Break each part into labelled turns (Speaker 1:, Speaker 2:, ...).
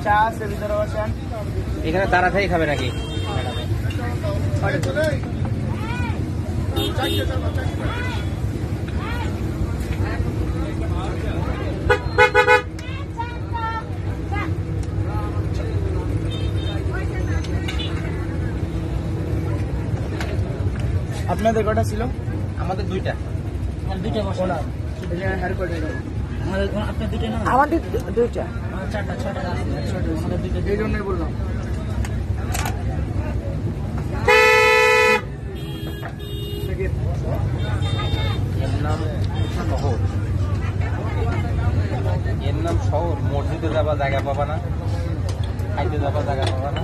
Speaker 1: চা আছে ভিতরে বসেন।
Speaker 2: এখানে দাঁড়া থেকে খাবে নাকি?
Speaker 1: আপনাদের কটা ছিল?
Speaker 2: আমাদের দুইটা।
Speaker 3: আমাদের দুইটা।
Speaker 1: এই জন্যই বললাম।
Speaker 2: এর নাম শহর। মসজিদে যাবা জায়গা পাবা না, খাইতে যাবা জায়গা পাবা না,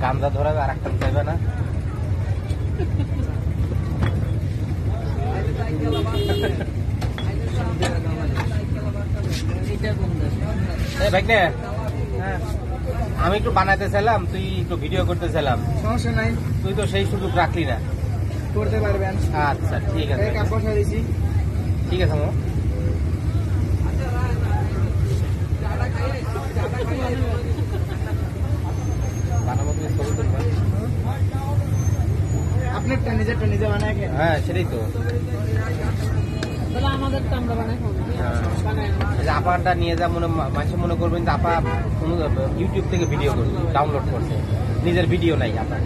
Speaker 2: গাঞ্জা ধরাবে আর একটা চাইবে না। ভাইকে আমি একটু বানাতে চাইলাম, তুই একটু ভিডিও করতে চাইলাম।
Speaker 1: সমস্যা নাই,
Speaker 2: তুই তো সেই সুযোগ রাখলি না।
Speaker 1: করতে পারবেন।
Speaker 2: আচ্ছা ঠিক আছে, ঠিক আছে মো।
Speaker 1: আপনারটা নিজেরটা নিজে বানায় খেয়ে।
Speaker 2: হ্যাঁ সেটাই তো। আপাটা নিয়ে যা মানুষ মনে করবেন যে আপা কোনো ইউটিউব থেকে ভিডিও করছে, ডাউনলোড করছে, নিজের ভিডিও নাই আপা।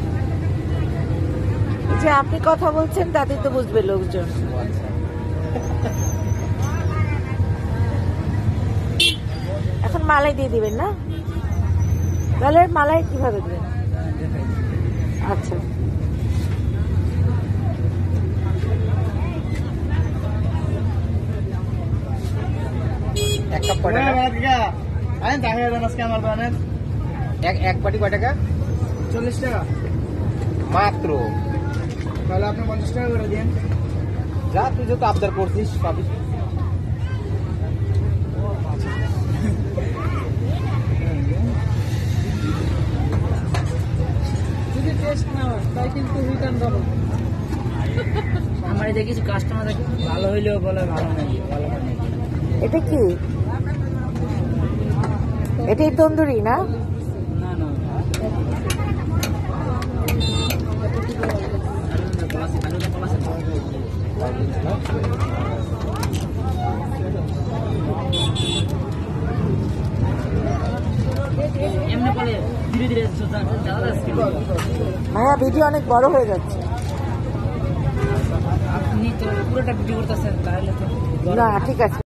Speaker 3: যে আপনি কথা বলছেন তাতে তো বুঝবে লোকজন। এখন মালাই দিয়ে দিবেন না? তাহলে মালাই কিভাবে দেবেন? আচ্ছা
Speaker 2: এক কাপ কয় টাকা? এক বাটি কয় টাকা?
Speaker 1: 40 টাকা
Speaker 2: মাত্র।
Speaker 1: তাহলে আপনি 50 টাকা করে দিন।
Speaker 2: যা তুই যত আবদার করছিস পাবি।
Speaker 4: যদি টেস্ট না হয় তাই কিন্তু রিটার্ন দেবো। আমার দেখেছি কাস্টমার ভালো হইলেও বলে ভালো নেই, ভালো নেই।
Speaker 3: এটা কি? এটাই তন্দুরি না?
Speaker 4: না না এমনি বলে ধীরে ধীরে
Speaker 3: ভাইয়া ভিডিও অনেক বড় হয়ে যাচ্ছে।
Speaker 4: আপনি তো পুরোটা ভিডিও করতেছেন তাহলে তো
Speaker 3: না ঠিক আছে।